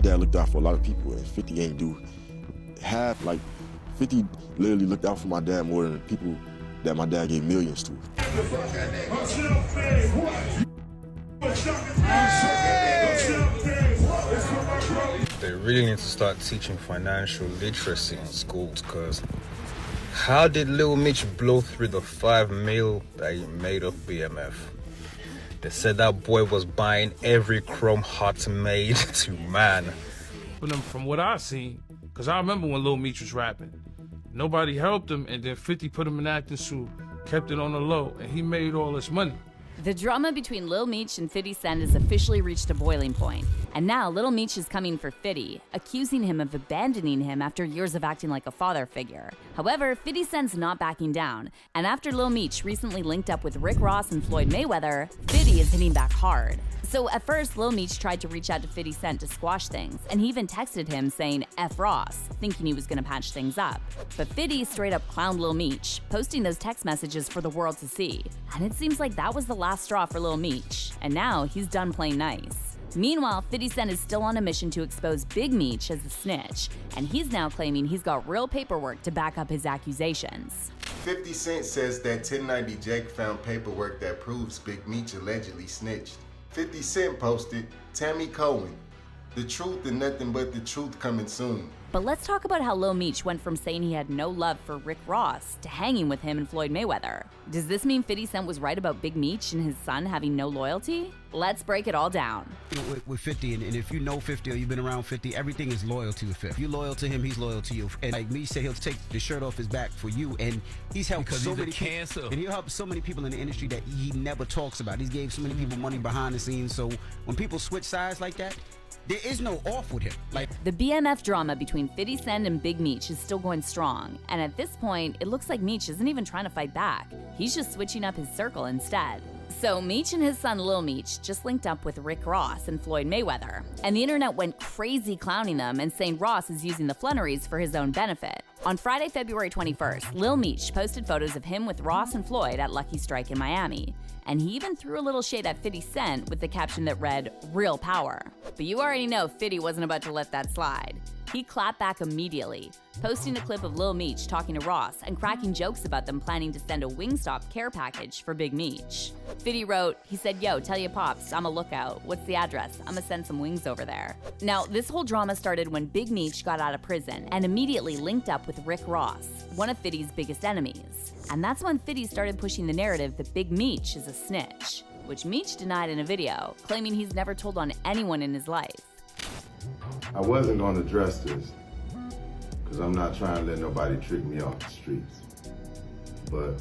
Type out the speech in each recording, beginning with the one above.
dad looked out for a lot of people, and 50 ain't do half. Like 50 literally looked out for my dad more than people that my dad gave millions to. They really need to start teaching financial literacy in schools, because how did Lil Meech blow through the $5 million that he made off BMF? They said that boy was buying every chrome heart made to man. From what I seen, because I remember when Lil Meech was rapping, nobody helped him, and then 50 put him in acting suit, kept it on the low, and he made all this money. The drama between Lil Meech and 50 Cent has officially reached a boiling point, and now Lil Meech is coming for 50, accusing him of abandoning him after years of acting like a father figure. However, 50 Cent's not backing down, and after Lil Meech recently linked up with Rick Ross and Floyd Mayweather, 50 is hitting back hard. So at first, Lil Meech tried to reach out to 50 Cent to squash things, and he even texted him saying F Ross, thinking he was gonna patch things up. But 50 straight up clowned Lil Meech, posting those text messages for the world to see. And it seems like that was the last straw for Lil Meech, and now he's done playing nice. Meanwhile, 50 Cent is still on a mission to expose Big Meech as a snitch, and he's now claiming he's got real paperwork to back up his accusations. 50 Cent says that 1090 Jake found paperwork that proves Big Meech allegedly snitched. 50 Cent posted, Tammy Cohen, the truth and nothing but the truth coming soon. But let's talk about how Lil Meech went from saying he had no love for Rick Ross to hanging with him and Floyd Mayweather. Does this mean 50 Cent was right about Big Meech and his son having no loyalty? Let's break it all down. With 50, and if you know 50 or you've been around 50, everything is loyalty with 50. If you're loyal to him, he's loyal to you. And like Meech said, he'll take the shirt off his back for you, and he's helped so many people. And he'll help so many people in the industry that he never talks about. He's gave so many people money behind the scenes. So when people switch sides like that, there is no off with him. The BMF drama between 50 Cent and Big Meech is still going strong, and at this point, it looks like Meech isn't even trying to fight back. He's just switching up his circle instead. So Meech and his son Lil Meech just linked up with Rick Ross and Floyd Mayweather, and the internet went crazy clowning them and saying Ross is using the Flunneries for his own benefit. On Friday, February 21st, Lil Meech posted photos of him with Ross and Floyd at Lucky Strike in Miami. And he even threw a little shade at 50 Cent with the caption that read, "Real power." But you already know 50 wasn't about to let that slide. He clapped back immediately, posting a clip of Lil Meech talking to Ross and cracking jokes about them planning to send a Wingstop care package for Big Meech. 50 wrote, he said, "Yo, tell your pops, I'm a lookout. What's the address? I'ma send some wings over there." Now, this whole drama started when Big Meech got out of prison and immediately linked up with Rick Ross, one of 50's biggest enemies. And that's when 50 started pushing the narrative that Big Meech is a snitch, which Meech denied in a video, claiming he's never told on anyone in his life. I wasn't gonna address this, because I'm not trying to let nobody trick me off the streets. But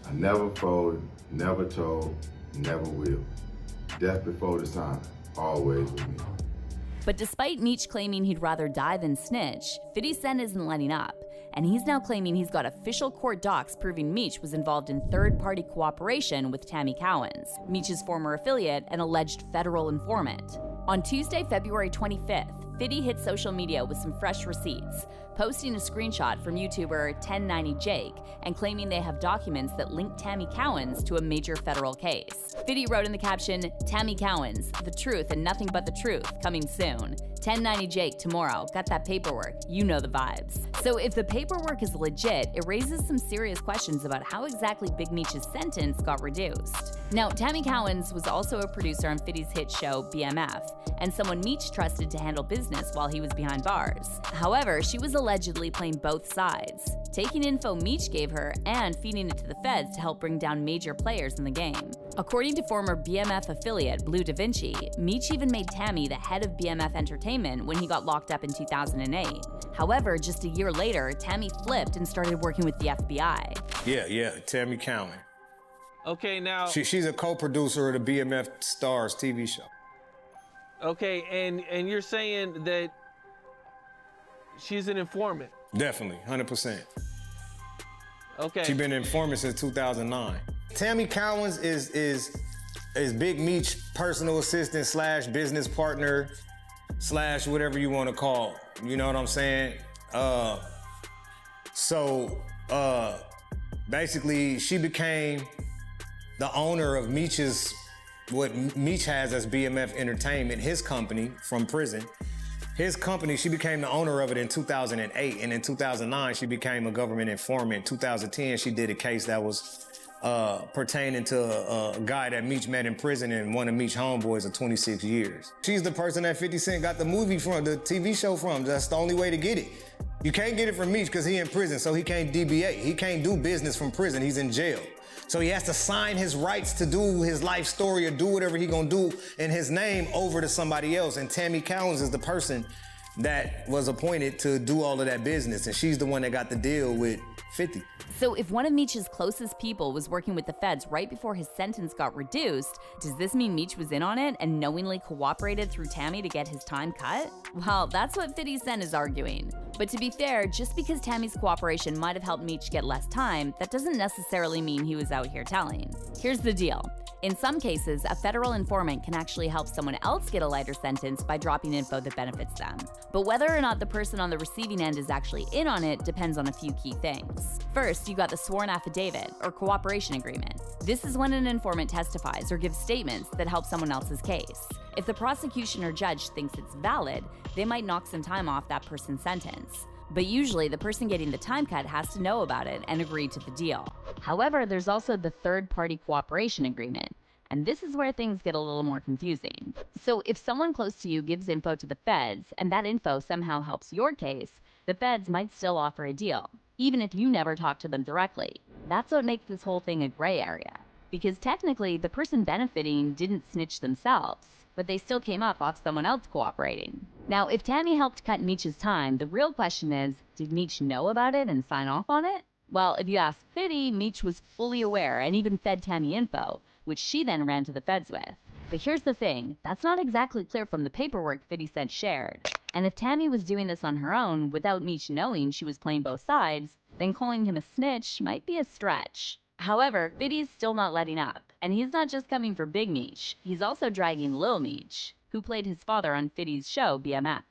I never folded, never told, never will. Death before the time, always with me. But despite Meech claiming he'd rather die than snitch, 50 Cent isn't letting up. And he's now claiming he's got official court docs proving Meech was involved in third-party cooperation with Tammy Cowens, Meech's former affiliate and alleged federal informant. On Tuesday, February 25th, 50 hit social media with some fresh receipts, posting a screenshot from YouTuber 1090 Jake and claiming they have documents that link Tammy Cowens to a major federal case. 50 wrote in the caption, "Tammy Cowens, the truth and nothing but the truth, coming soon. 1090 Jake tomorrow, got that paperwork, you know the vibes." So if the paperwork is legit, it raises some serious questions about how exactly Big Meech's sentence got reduced. Now, Tammy Cowens was also a producer on 50's hit show BMF, and someone Meech trusted to handle business while he was behind bars. However, she was allegedly playing both sides, taking info Meech gave her and feeding it to the feds to help bring down major players in the game. According to former BMF affiliate Blue Da Vinci, Meech even made Tammy the head of BMF Entertainment when he got locked up in 2008. However, just a year later, Tammy flipped and started working with the FBI. Yeah, Tammy Cowan. Okay, now... She's a co-producer of the BMF Stars TV show. Okay, and you're saying that she's an informant? Definitely, 100%. Okay. She's been an informant since 2009. Tammy Cowens is Big Meech personal assistant slash business partner slash whatever you want to call. You know what I'm saying? Basically, she became the owner of Meech's, what Meech has as BMF Entertainment, his company from prison. His company, she became the owner of it in 2008, and in 2009, she became a government informant. In 2010, she did a case that was pertaining to a guy that Meech met in prison and one of Meech's homeboys of 26 years. She's the person that 50 Cent got the movie from, the TV show from. That's the only way to get it. You can't get it from Meech because he in prison, so he can't DBA. He can't do business from prison, he's in jail. So he has to sign his rights to do his life story or do whatever he gonna do in his name over to somebody else. And Tammy Cowens is the person that was appointed to do all of that business. And she's the one that got the deal with 50. So if one of Meech's closest people was working with the feds right before his sentence got reduced, does this mean Meech was in on it and knowingly cooperated through Tammy to get his time cut? Well, that's what 50 Cent is arguing. But to be fair, just because Tammy's cooperation might have helped Meech get less time, that doesn't necessarily mean he was out here telling. Here's the deal. In some cases, a federal informant can actually help someone else get a lighter sentence by dropping info that benefits them. But whether or not the person on the receiving end is actually in on it depends on a few key things. First, you got the sworn affidavit, or cooperation agreement. This is when an informant testifies or gives statements that help someone else's case. If the prosecution or judge thinks it's valid, they might knock some time off that person's sentence. But usually, the person getting the time cut has to know about it and agree to the deal. However, there's also the third-party cooperation agreement, and this is where things get a little more confusing. So if someone close to you gives info to the feds, and that info somehow helps your case, the feds might still offer a deal, even if you never talk to them directly. That's what makes this whole thing a gray area. Because technically, the person benefiting didn't snitch themselves, but they still came up off someone else cooperating. Now, if Tammy helped cut Meech's time, the real question is, did Meech know about it and sign off on it? Well, if you ask Fitty, Meech was fully aware and even fed Tammy info, which she then ran to the feds with. But here's the thing, that's not exactly clear from the paperwork 50 Cent shared. And if Tammy was doing this on her own without Meech knowing she was playing both sides, then calling him a snitch might be a stretch. However, Fitty's still not letting up, and he's not just coming for Big Meech, he's also dragging Lil Meech, who played his father on Fitty's show, BMF.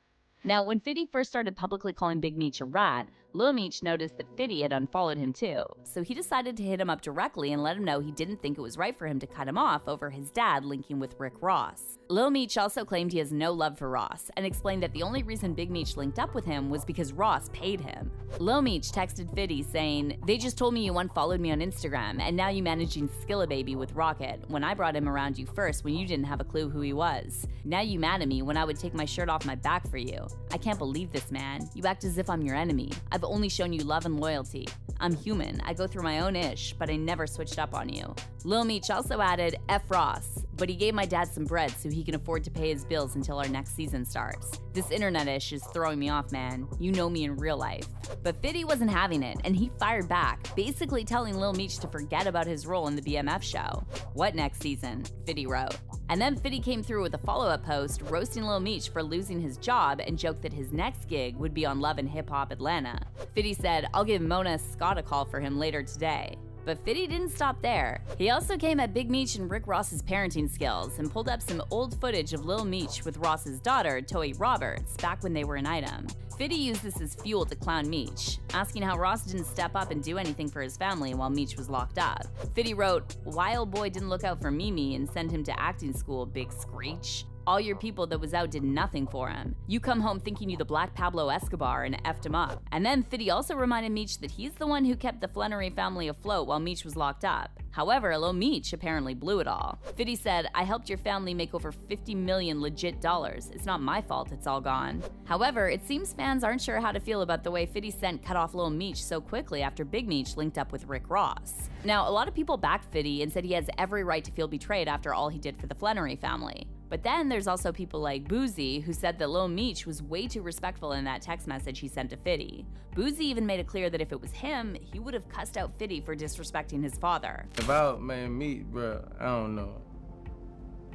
Now, when Fitty first started publicly calling Big Meech a rat, Lil Meech noticed that Fitty had unfollowed him too, so he decided to hit him up directly and let him know he didn't think it was right for him to cut him off over his dad linking with Rick Ross. Lil Meech also claimed he has no love for Ross, and explained that the only reason Big Meech linked up with him was because Ross paid him. Lil Meech texted Fitty saying, "They just told me you unfollowed me on Instagram, and now you managing Skillababy with Rocket, when I brought him around you first when you didn't have a clue who he was. Now you mad at me when I would take my shirt off my back for you. I can't believe this, man. You act as if I'm your enemy. I've only shown you love and loyalty. I'm human, I go through my own ish, but I never switched up on you." Lil Meech also added, "F Ross, but he gave my dad some bread so he can afford to pay his bills until our next season starts. This internet ish is throwing me off, man. You know me in real life." But Fitty wasn't having it, and he fired back, basically telling Lil Meech to forget about his role in the BMF show. "What next season?" Fitty wrote. And then Fitty came through with a follow-up post roasting Lil Meech for losing his job and joked that his next gig would be on Love and Hip Hop Atlanta. Fitty said, "I'll give Mona Scott a call for him later today." But Fitty didn't stop there. He also came at Big Meech and Rick Ross's parenting skills and pulled up some old footage of Lil Meech with Ross's daughter, Toei Roberts, back when they were an item. Fitty used this as fuel to clown Meech, asking how Ross didn't step up and do anything for his family while Meech was locked up. Fitty wrote, "Why old boy didn't look out for Mimi and send him to acting school, big screech? All your people that was out did nothing for him. You come home thinking you the Black Pablo Escobar and effed him up." And then Fitty also reminded Meech that he's the one who kept the Flannery family afloat while Meech was locked up. However, Lil Meech apparently blew it all. Fitty said, "I helped your family make over 50 million legit dollars. It's not my fault it's all gone." However, it seems fans aren't sure how to feel about the way 50 Cent cut off Lil Meech so quickly after Big Meech linked up with Rick Ross. Now, a lot of people backed Fitty and said he has every right to feel betrayed after all he did for the Flannery family. But then there's also people like Boozy, who said that Lil Meech was way too respectful in that text message he sent to Fitty. Boozy even made it clear that if it was him, he would have cussed out Fitty for disrespecting his father. About, man, Meech, bro, I don't know.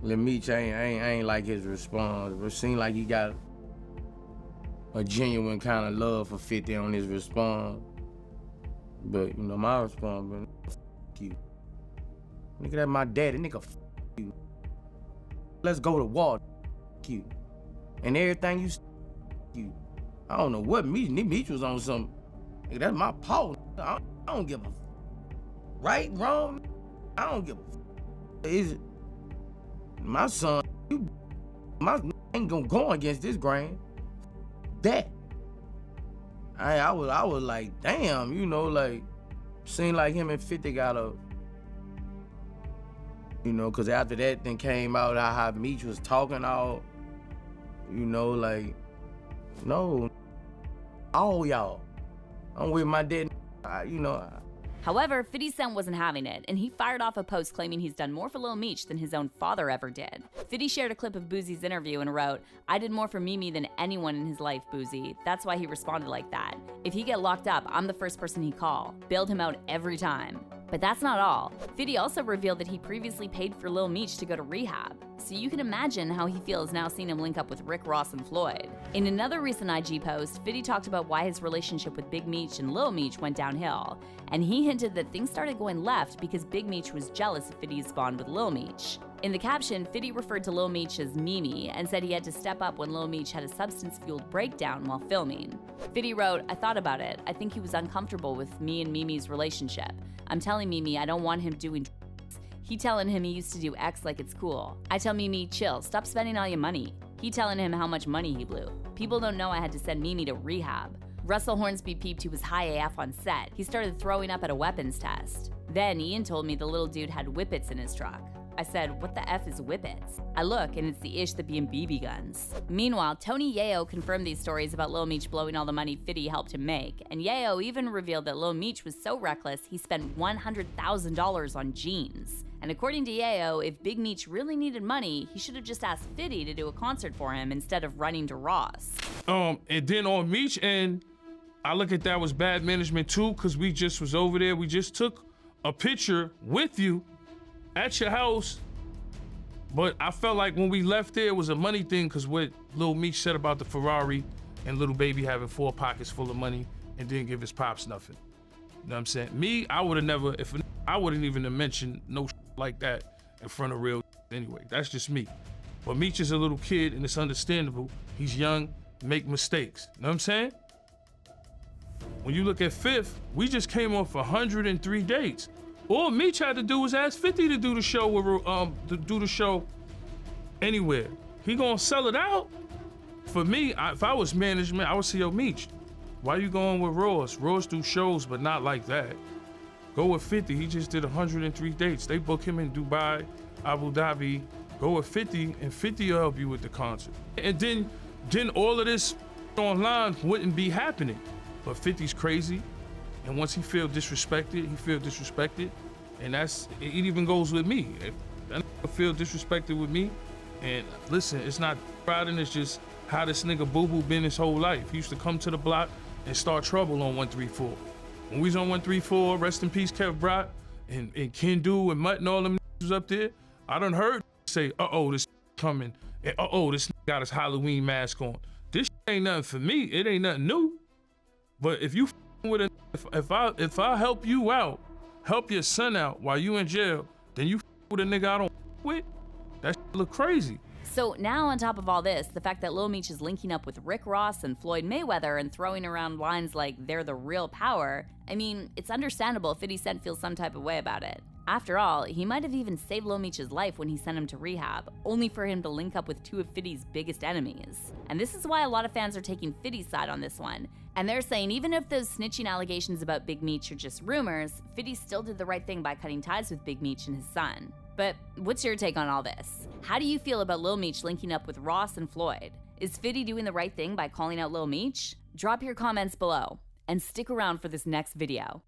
Lil Meech, I ain't like his response. It seemed like he got a genuine kind of love for 50 on his response. But, you know, my response, bro, f you. Nigga, that's my daddy, nigga, f you. Let's go to war, f you. And everything you. I don't know what Meech was on some. Nigga, that's my paw. I don't give a f. Right, wrong, I don't give a f. Is it? My son, my ain't gonna go against this grain. that. I was like, damn, you know, like, seemed like him and 50 got a, you know, because after that then came out how Meech was talking all, you know, like, no, all y'all. I'm with my dad, you know. However, 50 Cent wasn't having it, and he fired off a post claiming he's done more for Lil Meech than his own father ever did. 50 shared a clip of Boozie's interview and wrote, "I did more for Mimi than anyone in his life, Boozie. That's why he responded like that. If he get locked up, I'm the first person he'd call. Bailed him out every time." But that's not all. 50 also revealed that he previously paid for Lil Meech to go to rehab. So you can imagine how he feels now seeing him link up with Rick Ross and Floyd. In another recent IG post, 50 talked about why his relationship with Big Meech and Lil Meech went downhill. And he hinted that things started going left because Big Meech was jealous of 50's bond with Lil Meech. In the caption, 50 referred to Lil Meech as Mimi and said he had to step up when Lil Meech had a substance-fueled breakdown while filming. 50 wrote, "I thought about it. I think he was uncomfortable with me and Mimi's relationship. I'm telling Mimi I don't want him doing drugs. He telling him he used to do X like it's cool. I tell Mimi, chill, stop spending all your money. He telling him how much money he blew. People don't know I had to send Mimi to rehab. Russell Hornsby peeped he was high AF on set. He started throwing up at a weapons test. Then Ian told me the little dude had whippets in his truck. I said, what the F is whippets? I look, and it's the ish that be in BB guns." Meanwhile, Tony Yayo confirmed these stories about Lil Meech blowing all the money 50 helped him make, and Yayo even revealed that Lil Meech was so reckless he spent $100,000 on jeans. And according to Yayo, if Big Meech really needed money, he should have just asked 50 to do a concert for him instead of running to Ross. And then on Meech end, I look at that was bad management too, because we just was over there. We just took a picture with you at your house, but I felt like when we left there, it was a money thing because what Lil Meech said about the Ferrari and Little Baby having 4 pockets full of money and didn't give his pops nothing. You know what I'm saying? Me, I would have never, I wouldn't even have mentioned no like that in front of real anyway. That's just me. But Meech is a little kid and it's understandable. He's young, make mistakes. You know what I'm saying? When you look at Fifth, we just came off 103 dates. All Meech had to do was ask 50 to do the show anywhere. He gonna sell it out? For me, if I was management, I would say, yo, Meech, why you going with Ross? Ross do shows, but not like that. Go with 50, he just did 103 dates. They book him in Dubai, Abu Dhabi. Go with 50, and 50 will help you with the concert. And then all of this online wouldn't be happening. But 50's crazy. And once he feel disrespected, he feel disrespected. And it even goes with me. If that nigga feel disrespected with me, and listen, it's not riding, it's just how this nigga Boo-Boo been his whole life. He used to come to the block and start trouble on 134. When we was on 134, rest in peace Kev Brock, and Kendu and Mutt and all them was up there, I done heard say, uh-oh, this coming, and uh-oh, this got his Halloween mask on. This ain't nothing for me, it ain't nothing new. But if you with if I help you out, help your son out while you in jail, then you with a nigga I don't with, that look crazy. So now on top of all this, the fact that Lil Meech is linking up with Rick Ross and Floyd Mayweather and throwing around lines like they're the real power, I mean, it's understandable if 50 Cent feels some type of way about it. After all, he might have even saved Lil Meech's life when he sent him to rehab, only for him to link up with 2 of 50's biggest enemies. And this is why a lot of fans are taking 50's side on this one. And they're saying even if those snitching allegations about Big Meech are just rumors, 50 still did the right thing by cutting ties with Big Meech and his son. But what's your take on all this? How do you feel about Lil Meech linking up with Ross and Floyd? Is 50 doing the right thing by calling out Lil Meech? Drop your comments below, and stick around for this next video.